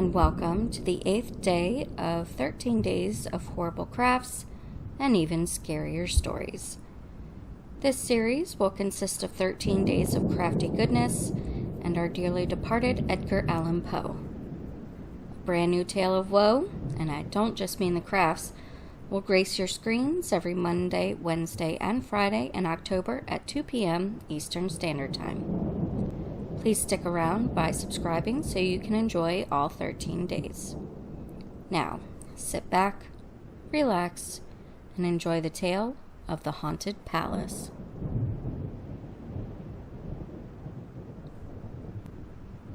and welcome to the 8th day of 13 days of horrible crafts and even scarier stories. This series will consist of 13 days of crafty goodness and our dearly departed Edgar Allan Poe. A brand new tale of woe, and I don't just mean the crafts, will grace your screens every Monday, Wednesday, and Friday in October at 2 p.m. Eastern Standard Time. Please stick around by subscribing so you can enjoy all 13 days. Now, sit back, relax, and enjoy the tale of the Haunted Palace.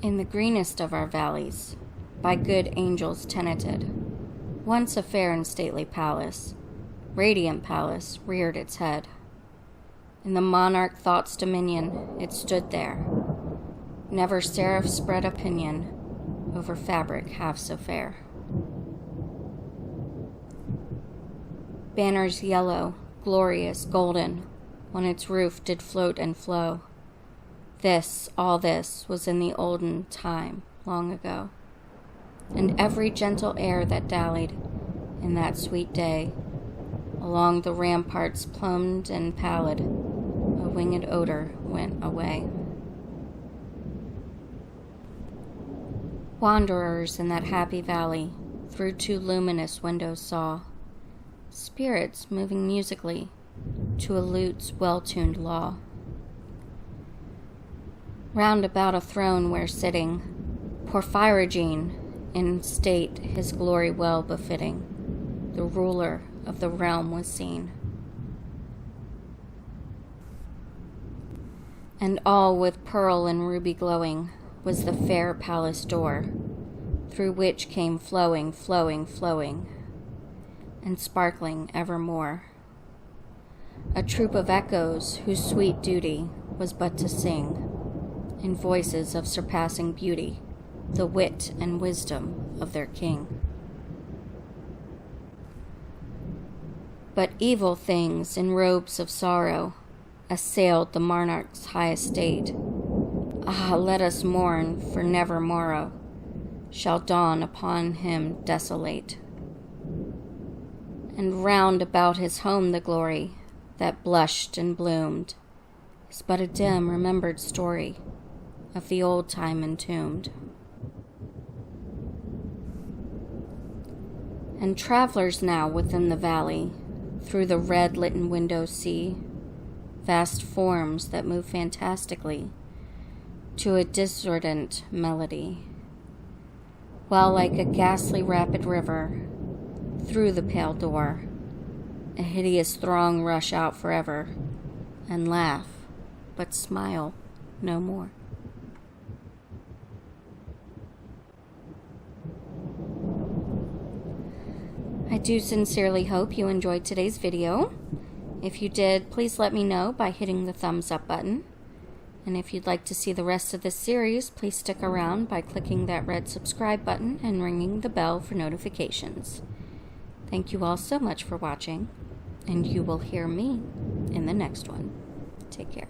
In the greenest of our valleys, by good angels tenanted, once a fair and stately palace, radiant palace, reared its head. In the monarch thought's dominion, it stood there. Never seraph spread opinion over fabric half so fair. Banners yellow, glorious, golden, on its roof did float and flow. This, all this, was in the olden time, long ago. And every gentle air that dallied in that sweet day, along the ramparts plumbed and pallid, a winged odor went away. Wanderers in that happy valley through two luminous windows saw spirits moving musically to a lute's well-tuned law. Round about a throne where sitting, Porphyrogene, in state his glory well befitting, the ruler of the realm was seen. And all with pearl and ruby glowing was the fair palace door, through which came flowing, and sparkling evermore, a troop of echoes whose sweet duty was but to sing, in voices of surpassing beauty, the wit and wisdom of their king. But evil things in robes of sorrow assailed the monarch's high estate. Ah, let us mourn, for never morrow shall dawn upon him desolate. And round about his home the glory that blushed and bloomed is but a dim remembered story of the old time entombed. And travelers now within the valley through the red-litten windows see vast forms that move fantastically to a discordant melody, while like a ghastly rapid river, through the pale door, a hideous throng rush out forever, and laugh, but smile no more. I do sincerely hope you enjoyed today's video. If you did, please let me know by hitting the thumbs up button. And if you'd like to see the rest of this series, please stick around by clicking that red subscribe button and ringing the bell for notifications. Thank you all so much for watching, and you will hear me in the next one. Take care.